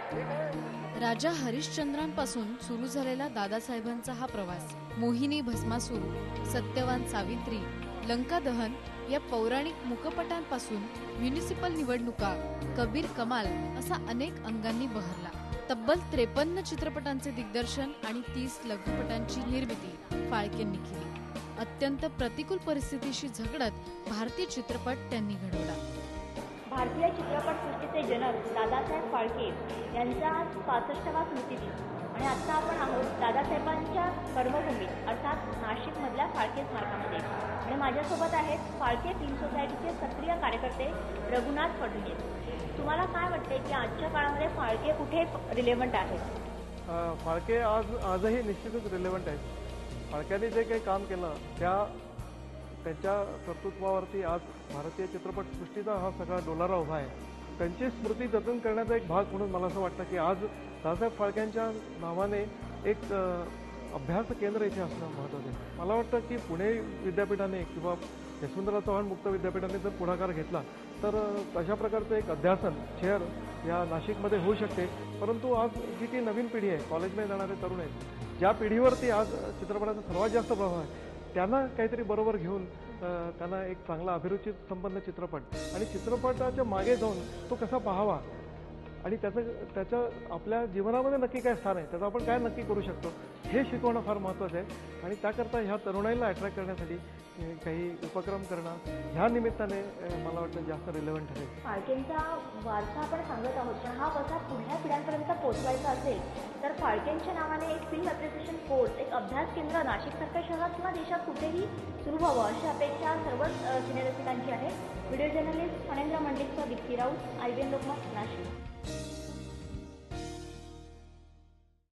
राजा हरिश्चंद्रांपासून सुरू झालेला दादासाहेबांचा हा प्रवास मोहिनी भस्मासूर, सत्यवान सावित्री, लंका दहन या पौराणिक मुखपटांपासून म्युनिसिपल निवडणुका, कबीर कमाल असा अनेक अंगांनी बहरला। तब्बल 53 चित्रपटांचे दिग्दर्शन आणि 30 लघुपटांची निर्मिती फाळकेंनी केली। अत्यंत प्रतिकूल परिस्थितीशी झगडत भारतीय चित्रपट त्यांनी घडवला। भारतीय चित्रपटसृष्टीचे जनक दादासाहेब फाळके यांचा आज 65वा स्मृतिदिन आणि आता आपण आहोत दादासाहेबांच्या कर्मभूमीत अर्थात नाशिकमधल्या फाळके स्मारकामध्ये आणि माझ्यासोबत आहेत फाळके फिल्म सोसायटीचे सक्रिय कार्यकर्ते रघुनाथ फडणवीस। तुम्हाला काय वाटते की आजच्या काळामध्ये फाळके कुठे रिलेव्हंट आहेत? फाळके आजही निश्चितच रिलेव्हंट आहेत। फाळक्यांनी जे काही काम केलं त्यांच्या कर्तृत्वावरती आज भारतीय चित्रपटसृष्टीचा हा सगळा डोलारा उभा आहे। त्यांची स्मृती जतन करण्याचा एक भाग म्हणून मला असं वाटतं की आज दादासाहेब फाळक्यांच्या नावाने एक अभ्यास केंद्र इथे असणं महत्त्वाचं आहे। मला वाटतं की पुणे विद्यापीठाने किंवा यशवंतराव चव्हाण मुक्त विद्यापीठाने जर पुढाकार घेतला तर अशा प्रकारचं एक अध्यासन चेअर या नाशिकमध्ये होऊ शकते। परंतु आज जी काही नवीन पिढी आहे, कॉलेजमध्ये जाणारे तरुण आहेत, ज्या पिढीवरती आज चित्रपटाचा सर्वात जास्त प्रभाव आहे, त्यांना काहीतरी बरोबर घेऊन त्यांना एक चांगला अभिरुची संपन्न चित्रपट आणि चित्रपटाच्या मागे जाऊन तो कसा पाहावा आणि त्याचं आपल्या जीवनामध्ये नक्की काय स्थान आहे, त्याचं आपण काय नक्की करू शकतो हे शिकवणं फार महत्त्वाचं आहे। आणि त्याकरता ह्या तरुणाईला अट्रॅक्ट करण्यासाठी काही उपक्रम करणं ह्या निमित्ताने मला वाटतं जास्त रिलेव्हंट ठरेल। फाळकेंचा वारसा आपण सांगत आहोत, पण हा वारसा पुढल्या पिढ्यांपर्यंत पोहोचवायचा असेल तर फाळकेंच्या नावाने एक फिल्म अप्रिसिएशन कोर्स, एक अभ्यास केंद्र नाशिकसारख्या शहरात किंवा देशात कुठेही सुरू व्हावं अशी अपेक्षा सर्वच सिनेरसिकांची आहे। व्हिडिओ जर्नलिस्ट फणेंद्र मंडलिकसह दीप्ती राऊत, IBN लोकमत, नाशिक।